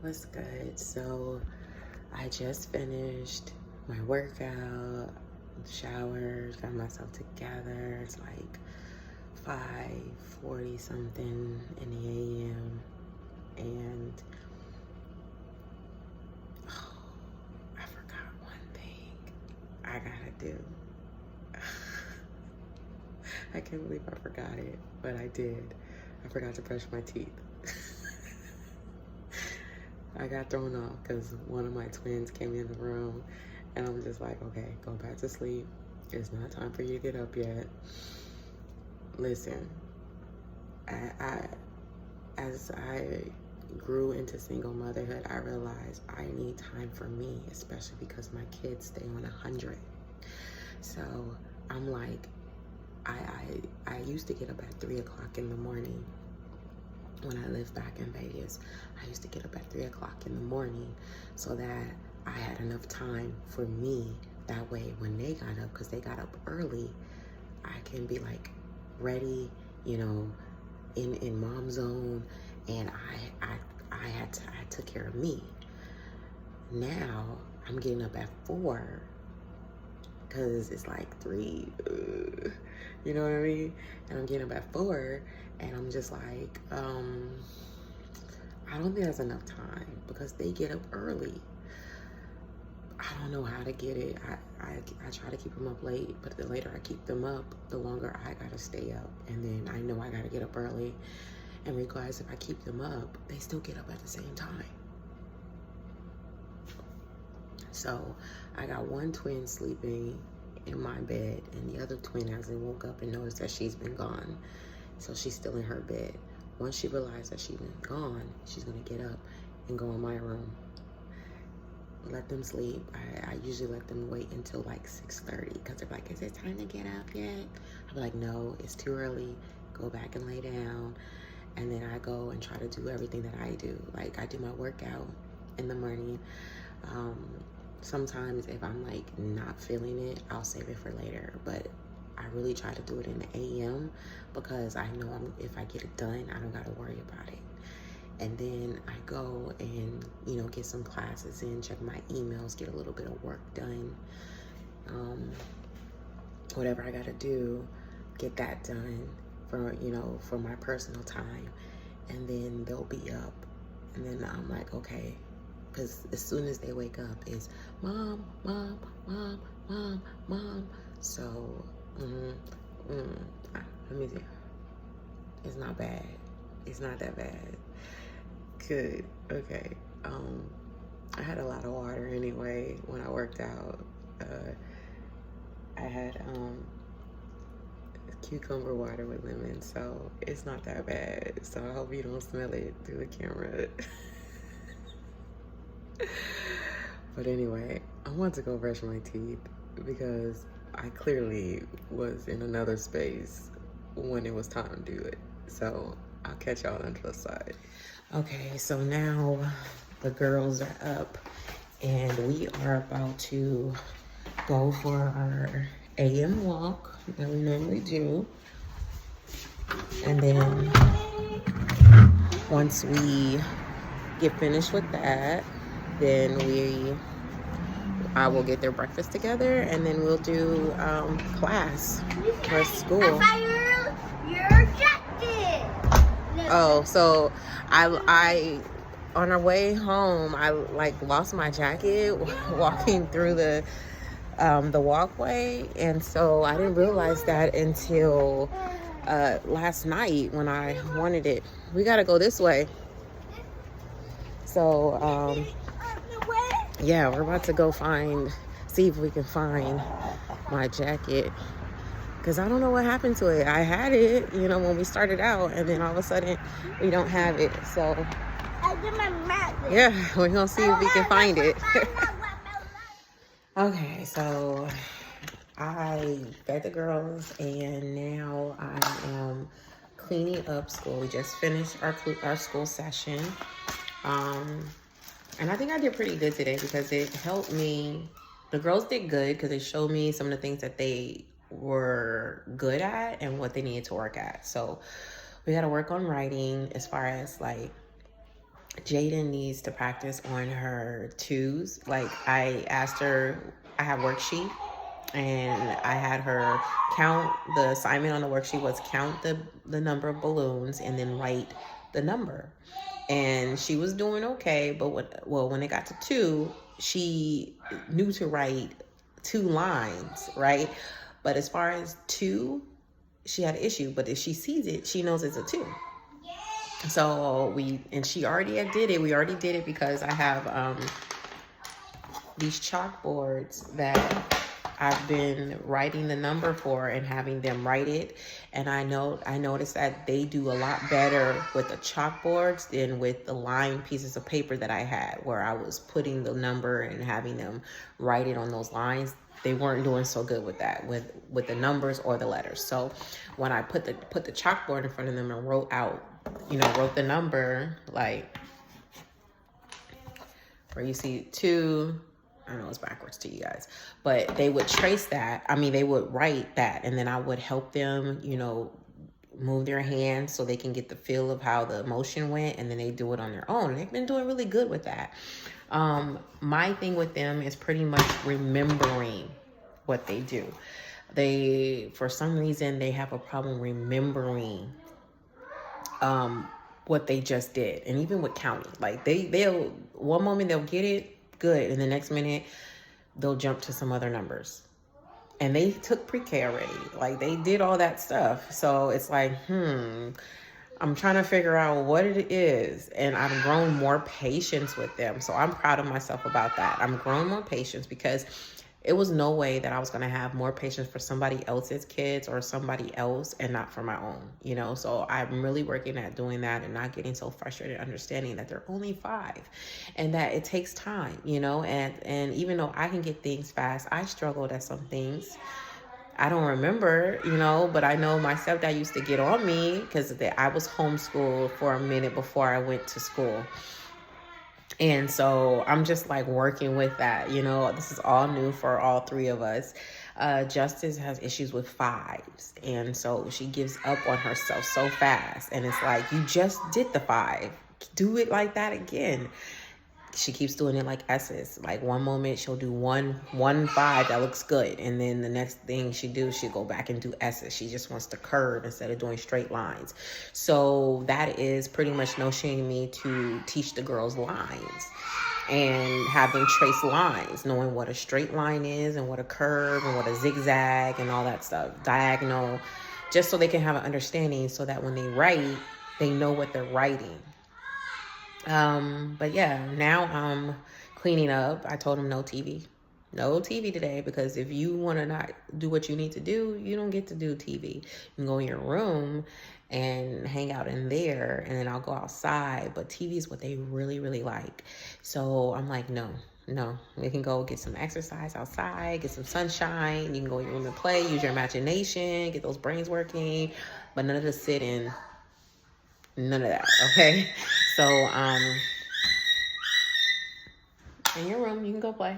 What's good? So I just finished my workout, showered, got myself together. It's like 5:40 something in the AM, and oh, I forgot one thing I gotta do. I can't believe I forgot it, but I did. I forgot to brush my teeth. I got thrown off because one of my twins came in the room, and I'm just like, okay, go back to sleep. It's not time for you to get up yet. Listen, as I grew into single motherhood, I realized I need time for me, especially because my kids stay on 100. So I'm like, I used to get up at 3 o'clock in the morning. When I lived back in Vegas, I used to get up at 3 o'clock in the morning so that I had enough time for me. That way, when they got up, because they got up early, I can be like ready, in mom zone, and I took care of me. Now I'm getting up at 4 because it's like 3, you know what I mean? And I'm getting up at 4, and I'm just like, I don't think that's enough time because they get up early. I don't know how to get it. I try to keep them up late, but the later I keep them up, the longer I gotta stay up. And then I know I gotta get up early. And regardless if I keep them up, they still get up at the same time. So I got one twin sleeping in my bed, and the other twin hasn't woke up and noticed that she's been gone. So she's still in her bed. Once she realizes that she's been gone, she's gonna get up and go in my room. Let them sleep. I usually let them wait until like 6:30 because they're like, is it time to get up yet? I'll be like, no, it's too early. Go back and lay down. And then I go and try to do everything that I do. Like I do my workout in the morning. Sometimes if I'm like not feeling it, I'll save it for later. But I really try to do it in the AM because I know if I get it done, I don't gotta worry about it. And then I go and, get some classes in, check my emails, get a little bit of work done. Whatever I gotta do, get that done for my personal time. And then they'll be up. And then I'm like, okay. Because as soon as they wake up, it's mom, mom, mom, mom, mom. So, let me see. It's not bad. It's not that bad. Good. Okay. I had a lot of water anyway when I worked out. I had cucumber water with lemon, so it's not that bad. So I hope you don't smell it through the camera. But anyway, I want to go brush my teeth because I clearly was in another space when it was time to do it. So I'll catch y'all on the other side. Okay, so now the girls are up and we are about to go for our AM walk that we normally do. And then once we get finished with that, then I will get their breakfast together, and then we'll do class for school. Your jacket. Oh, so I on our way home, I lost my jacket walking through the walkway, and so I didn't realize that until last night when I wanted it. We gotta go this way. So yeah, we're about to go see if we can find my jacket. Because I don't know what happened to it. I had it, when we started out, and then all of a sudden we don't have it. So yeah, we're going to see if we can find it. Okay, so I fed the girls, and now I am cleaning up school. We just finished our school session. And I think I did pretty good today because it helped me. The girls did good because it showed me some of the things that they were good at and what they needed to work at. So we got to work on writing as far as Jaden needs to practice on her twos. Like, I asked her, I have worksheet, and I had her count. The assignment on the worksheet was count the number of balloons and then write the number. And she was doing okay, but when it got to 2, she knew to write 2 lines, right? But as far as 2, she had an issue. But if she sees it, she knows it's a 2. So she already did it. We already did it because I have these chalkboards that I've been writing the number for and having them write it. And I noticed that they do a lot better with the chalkboards than with the lined pieces of paper that I had, where I was putting the number and having them write it on those lines. They weren't doing so good with that, with the numbers or the letters. So when I put the chalkboard in front of them and wrote the number, like where you see 2, I know it's backwards to you guys, but they would trace that. I mean, they would write that, and then I would help them, move their hands so they can get the feel of how the motion went, and then they do it on their own. They've been doing really good with that. My thing with them is pretty much remembering what they do. For some reason, they have a problem remembering what they just did. And even with counting, like they'll one moment they'll get it good, and the next minute they'll jump to some other numbers. And they took pre-K already. Like, they did all that stuff. So it's like, I'm trying to figure out what it is. And I've grown more patience with them. So I'm proud of myself about that. I'm growing more patience because it was no way that I was going to have more patience for somebody else's kids or somebody else and not for my own, So I'm really working at doing that and not getting so frustrated, understanding that they're only 5 and that it takes time, and even though I can get things fast, I struggled at some things. I don't remember, but I know my stepdad used to get on me because I was homeschooled for a minute before I went to school. And so I'm just like working with that, this is all new for all 3 of us. Justice has issues with 5s. And so she gives up on herself so fast. And it's like, you just did the 5. Do it like that again. She keeps doing it like S's. Like, one moment she'll do one 5 that looks good, and then the next thing she'll go back and do S's. She just wants to curve instead of doing straight lines. So that is pretty much no-shaming me to teach the girls lines and have them trace lines, knowing what a straight line is and what a curve and what a zigzag and all that stuff, diagonal, just so they can have an understanding so that when they write, they know what they're writing. But yeah, now I'm cleaning up. I told him no TV today, because if you want to not do what you need to do, you don't get to do TV. You can go in your room and hang out in there, and then I'll go outside. But TV is what they really, really like. So I'm like, no, we can go get some exercise outside, get some sunshine. You can go in your room and play, use your imagination, get those brains working, but none of the sitting. None of that, okay? So, in your room, you can go play.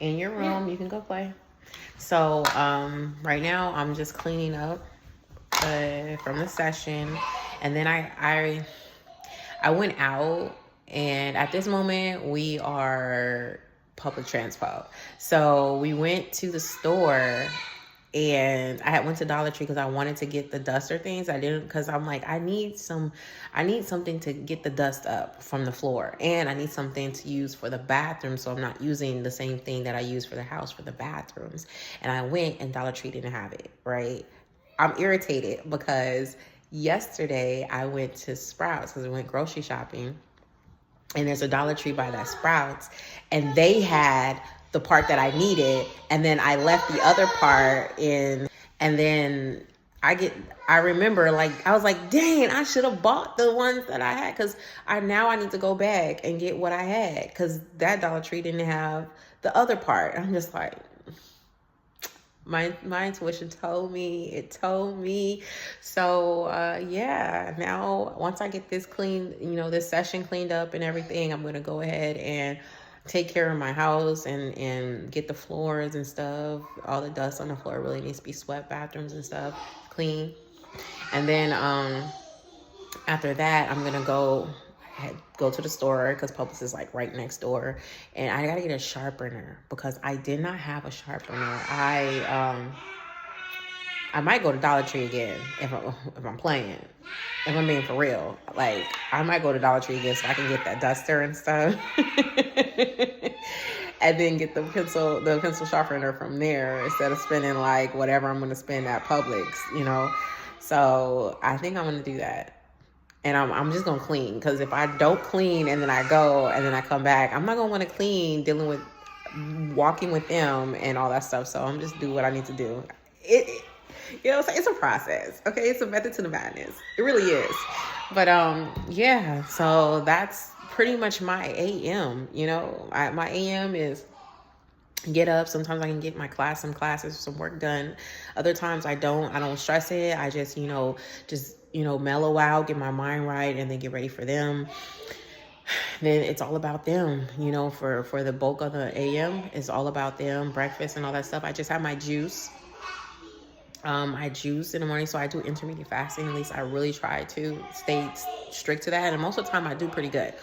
In your room, you can go play. So, right now, I'm just cleaning up from the session. And then I went out, and at this moment, we are public transpo. So, we went to the store. And I went to Dollar Tree because I wanted to get the duster things. I didn't, because I'm like, I need something to get the dust up from the floor. And I need something to use for the bathroom, so I'm not using the same thing that I use for the house for the bathrooms. And I went, and Dollar Tree didn't have it, right? I'm irritated because yesterday I went to Sprouts because I went grocery shopping. And there's a Dollar Tree by that Sprouts. And they had the part that I needed, and then I left the other part in, and then I remember, like, I was like, dang, I should have bought the ones that I had, because I need to go back and get what I had, because that Dollar Tree didn't have the other part. I'm just like, my intuition told me. So yeah, now once I get this clean, this session cleaned up and everything, I'm gonna go ahead and take care of my house and get the floors and stuff. All the dust on the floor really needs to be swept, bathrooms and stuff clean. And then After that, I'm gonna go to the store because Publix is like right next door, and I gotta get a sharpener because I did not have a sharpener. I might go to Dollar Tree again if I'm playing. If I'm being for real, like I might go to Dollar Tree again so I can get that duster and stuff, and then get the pencil sharpener from there instead of spending like whatever I'm gonna spend at Publix, you know. So I think I'm gonna do that, and I'm just gonna clean because if I don't clean and then I go and then I come back, I'm not gonna want to clean dealing with walking with them and all that stuff. So I'm just do what I need to do. You know, it's a process, okay? It's a method to the madness. It really is. But, yeah, so that's pretty much my AM, you know? My AM is get up. Sometimes I can get some classes, some work done. Other times I don't stress it. I just, mellow out, get my mind right, and then get ready for them. Then it's all about them, you know, for the bulk of the AM, it's all about them, breakfast and all that stuff. I just have my juice. I juice in the morning, so I do intermittent fasting. At least I really try to stay strict to that. And most of the time I do pretty good.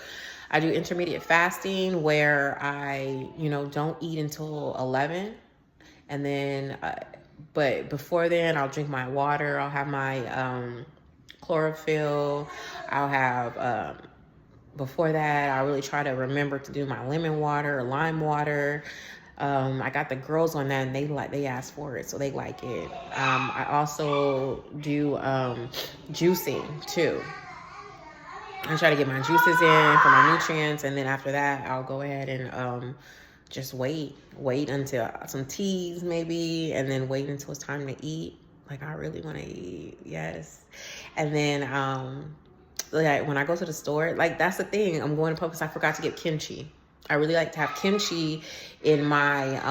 I do intermittent fasting where I, don't eat until 11. And then, but before then I'll drink my water. I'll have my chlorophyll. I'll have, before that, I really try to remember to do my lemon water or lime water. I got the girls on that and they asked for it, so they like it. I also do juicing too. I try to get my juices in for my nutrients, and then after that I'll go ahead and just wait until some teas maybe, and then wait until it's time to eat. Like I really want to eat, yes. And then like when I go to the store, like that's the thing, I'm going to Publix, I forgot to get kimchi. I really like to have kimchi in my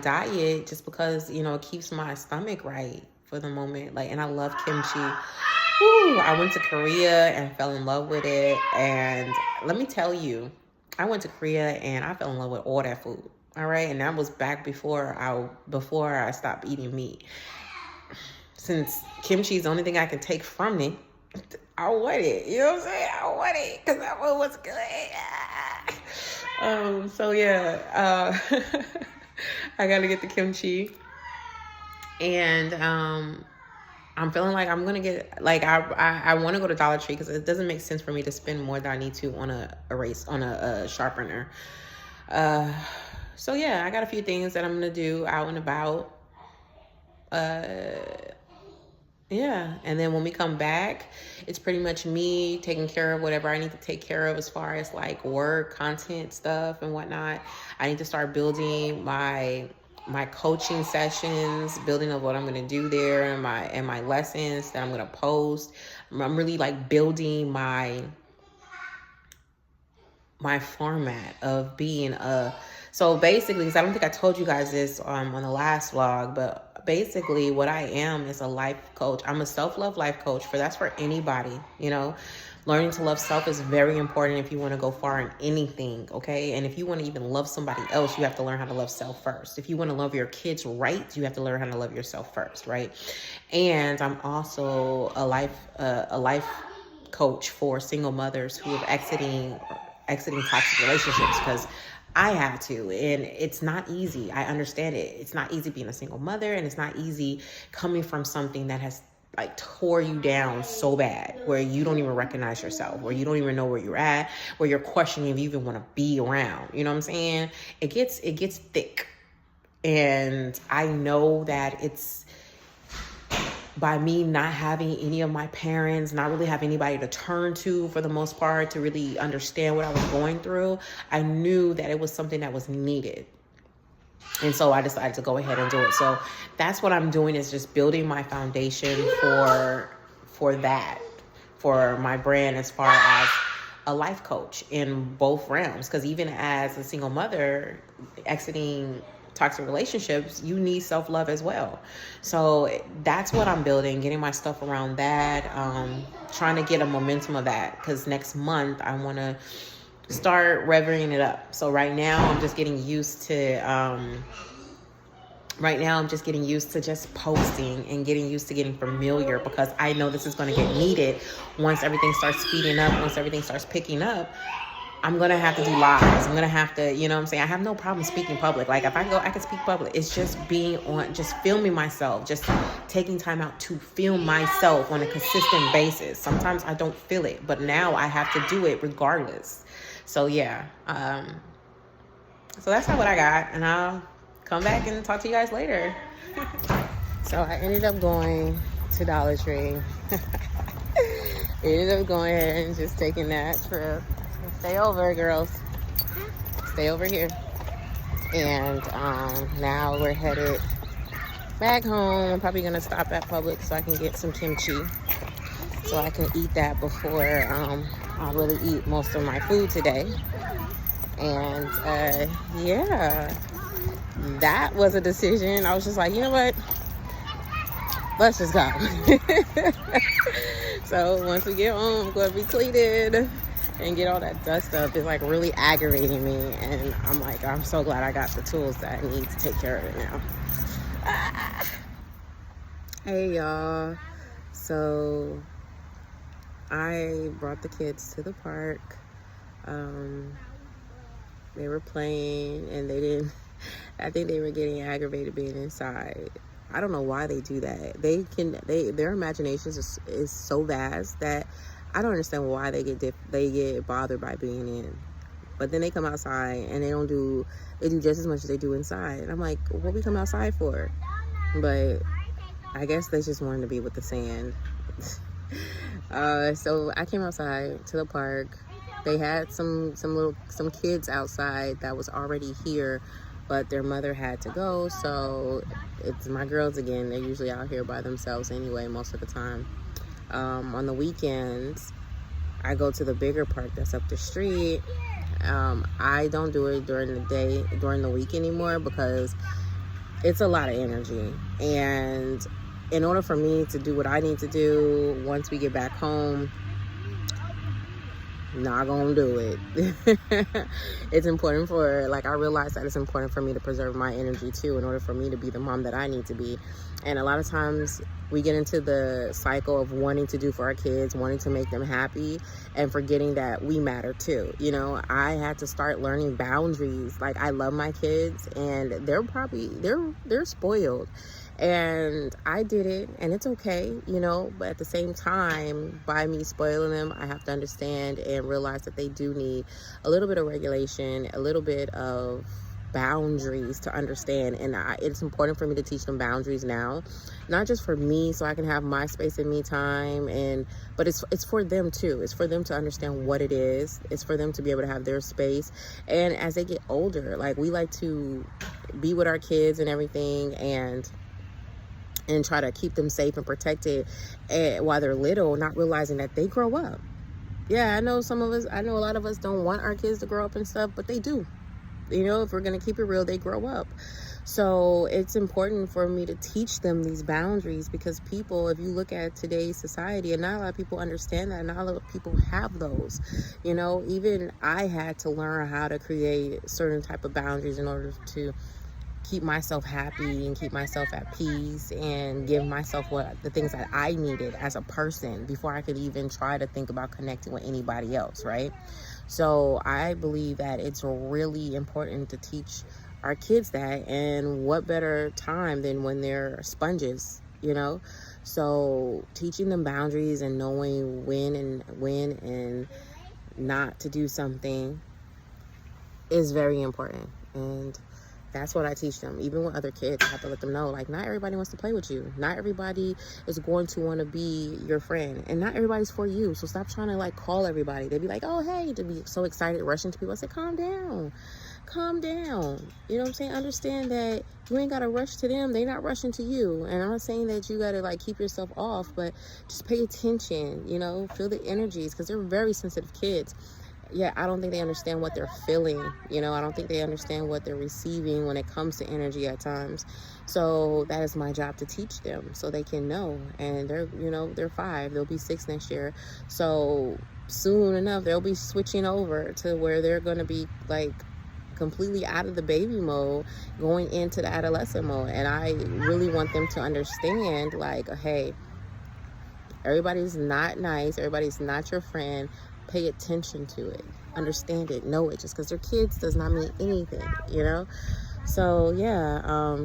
diet just because, it keeps my stomach right for the moment. Like, and I love kimchi. Woo, I went to Korea and fell in love with it. And let me tell you, I went to Korea and I fell in love with all that food. All right. And that was back before I stopped eating meat. Since kimchi is the only thing I can take from it, I want it. You know what I'm saying? I want it because that one was good. So yeah, I gotta get the kimchi, and I'm feeling like I'm gonna get like I want to go to Dollar Tree because it doesn't make sense for me to spend more than I need to on a sharpener. So yeah, I got a few things that I'm gonna do out and about. Yeah, and then when we come back, it's pretty much me taking care of whatever I need to take care of as far as like work, content stuff and whatnot. I need to start building my coaching sessions, building of what I'm going to do there, and my lessons that I'm going to post. I'm really like building my format of being so basically, because I don't think I told you guys this on the last vlog, but basically what I am is a life coach. I'm a self-love life coach. That's for anybody, learning to love self is very important if you want to go far in anything. Okay. And if you want to even love somebody else, you have to learn how to love self first. If you want to love your kids right, you have to learn how to love yourself first. Right. And I'm also a life coach for single mothers who are exiting toxic relationships, because I have to, and it's not easy. I understand it. It's not easy being a single mother, and it's not easy coming from something that has like tore you down so bad where you don't even recognize yourself, where you don't even know where you're at, where you're questioning if you even want to be around. You know what I'm saying? It gets thick. And I know that it's by me not having any of my parents, not really have anybody to turn to for the most part to really understand what I was going through. I knew that it was something that was needed. And so I decided to go ahead and do it. So that's what I'm doing, is just building my foundation for that, for my brand as far as a life coach in both realms. Because even as a single mother exiting toxic relationships, you need self-love as well. So that's what I'm building, getting my stuff around that, trying to get a momentum of that, because next month I want to start revving it up. So right now I'm just getting used to right now I'm just getting used to just posting and getting used to getting familiar, because I know this is going to get needed once everything starts speeding up, once everything starts picking up. I'm going to have to do lives. I'm going to have to, you know what I'm saying? I have no problem speaking public. Like, if I go, I can speak public. It's just being on, just filming myself, just taking time out to film myself on a consistent basis. Sometimes I don't feel it, but now I have to do it regardless. So, yeah. So that's not what I got. And I'll come back and talk to you guys later. So I ended up going to Dollar Tree. Ended up going ahead and just taking that trip. Stay over, girls. Stay over here. And now we're headed back home. I'm probably gonna stop at Publix so I can get some kimchi, so I can eat that before I really eat most of my food today. And yeah, that was a decision. I was just like, you know what? Let's just go. So once we get home, I'm gonna be cleated and get all that dust up. It's like really aggravating me, and I'm like, I'm so glad I got the tools that I need to take care of it now. Hey y'all, so I brought the kids to the park. They were playing, and I think they were getting aggravated being inside. I don't know why they do that. Their imaginations is so vast that I don't understand why they get bothered by being in. But then they come outside and they do just as much as they do inside. And I'm like, what we come outside for? But I guess they just wanted to be with the sand. So I came outside to the park. They had some kids outside that was already here, but their mother had to go. So it's my girls again. They're usually out here by themselves anyway, most of the time. On the weekends, I go to the bigger park that's up the street. I don't do it during the week anymore, because it's a lot of energy. And in order for me to do what I need to do once we get back home, not gonna do it. It's important I realize that it's important for me to preserve my energy too, in order for me to be the mom that I need to be. And a lot of times we get into the cycle of wanting to do for our kids, wanting to make them happy, and forgetting that we matter too. You know, I had to start learning boundaries. Like, I love my kids, and they're spoiled. And I did it, and it's okay, you know, but at the same time, by me spoiling them, I have to understand and realize that they do need a little bit of regulation, a little bit of boundaries to understand. And it's important for me to teach them boundaries now, not just for me so I can have my space and me time, but it's for them too. It's for them to understand what it is. It's for them to be able to have their space. And as they get older, like, we like to be with our kids and everything, and try to keep them safe and protected while they're little, not realizing that they grow up. Yeah, I know a lot of us don't want our kids to grow up and stuff, but they do. You know, if we're going to keep it real, they grow up. So it's important for me to teach them these boundaries, because people, if you look at today's society, and not a lot of people understand that, not a lot of people have those. You know, even I had to learn how to create certain type of boundaries in order to keep myself happy and keep myself at peace, and give myself the things that I needed as a person before I could even try to think about connecting with anybody else, right? So I believe that it's really important to teach our kids that, and what better time than when they're sponges, you know? So teaching them boundaries and knowing when and not to do something is very important. And that's what I teach them. Even with other kids, I have to let them know, like, not everybody wants to play with you. Not everybody is going to want to be your friend. And not everybody's for you. So stop trying to, like, call everybody. They'd be like, oh, hey, to be so excited, rushing to people. I say, calm down. Calm down. You know what I'm saying? Understand that you ain't got to rush to them. They're not rushing to you. And I'm not saying that you got to, like, keep yourself off. But just pay attention, you know? Feel the energies, because they're very sensitive kids. Yeah, I don't think they understand what they're feeling. You know, I don't think they understand what they're receiving when it comes to energy at times. So that is my job, to teach them so they can know. And they're 5. They'll be 6 next year. So soon enough, they'll be switching over to where they're going to be, like, completely out of the baby mode, going into the adolescent mode. And I really want them to understand, like, hey, everybody's not nice, everybody's not your friend. Pay attention to it, understand it, know it. Just because they're kids does not mean anything, you know. So yeah,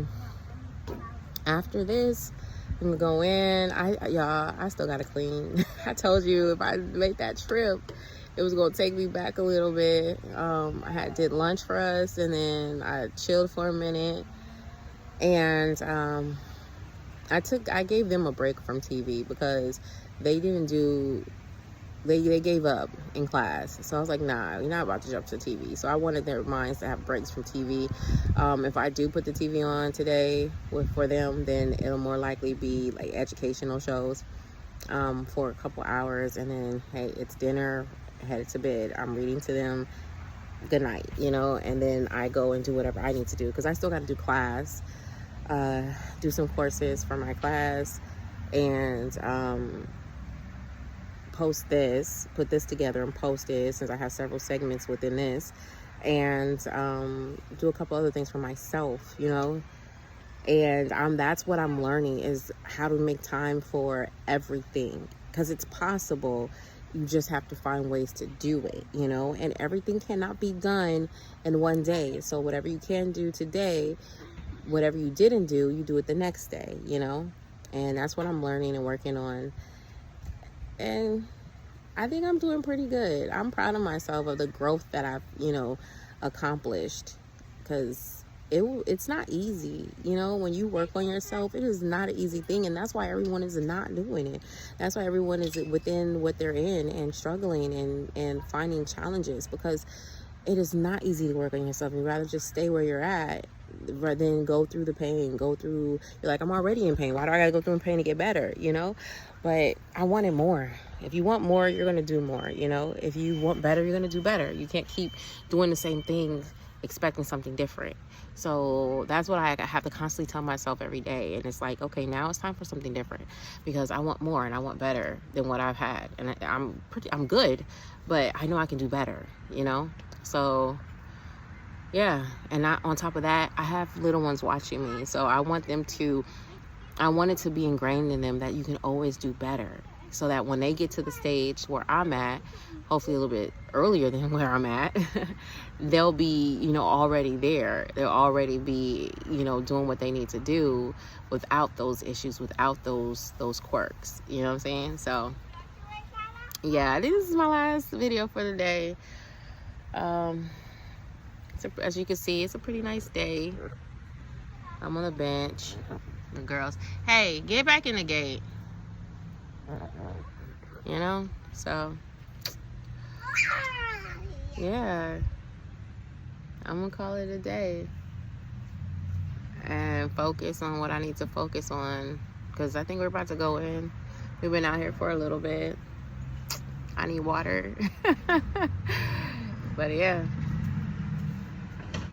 after this, I'm gonna go in. I still gotta clean. I told you if I make that trip, it was gonna take me back a little bit. I did lunch for us, and then I chilled for a minute, and I gave them a break from TV because they didn't do. They gave up in class. So I was like, nah, you're not about to jump to TV. So I wanted their minds to have breaks from TV. If I do put the TV on today for them, then it'll more likely be like educational shows for a couple hours. And then, hey, it's dinner, headed to bed. I'm reading to them, good night, you know, and then I go and do whatever I need to do because I still got to do class, do some courses for my class, and put this together and post it, since I have several segments within this, and do a couple other things for myself, you know. And that's what I'm learning, is how to make time for everything, because it's possible. You just have to find ways to do it, you know. And everything cannot be done in one day. So whatever you can do today, whatever you didn't do, you do it the next day, you know. And that's what I'm learning and working on. And I think I'm doing pretty good. I'm proud of myself of the growth that I've, you know, accomplished, because it's not easy, you know. When you work on yourself, it is not an easy thing, and that's why everyone is not doing it. That's why everyone is within what they're in and struggling and finding challenges, because it is not easy to work on yourself. You'd rather just stay where you're at rather than go through the pain, you're like, I'm already in pain, why do I gotta go through pain to get better, you know? But I wanted more. If you want more, you're gonna do more, you know. If you want better, you're gonna do better. You can't keep doing the same thing expecting something different. So that's what I have to constantly tell myself every day. And it's like, okay, now it's time for something different, because I want more and I want better than what I've had. And I'm good, but I know I can do better, you know. So yeah. And on top of that, I have little ones watching me, so I want it to be ingrained in them that you can always do better, so that when they get to the stage where I'm at, hopefully a little bit earlier than where I'm at, they'll be, you know, already there. They'll already be, you know, doing what they need to do without those issues, without those quirks, you know what I'm saying? So yeah, this is my last video for the day. As you can see, it's a pretty nice day. I'm on the bench. The girls, hey, get back in the gate. You know, so yeah, I'm gonna call it a day and focus on what I need to focus on, because I think we're about to go in. We've been out here for a little bit. I need water. But yeah.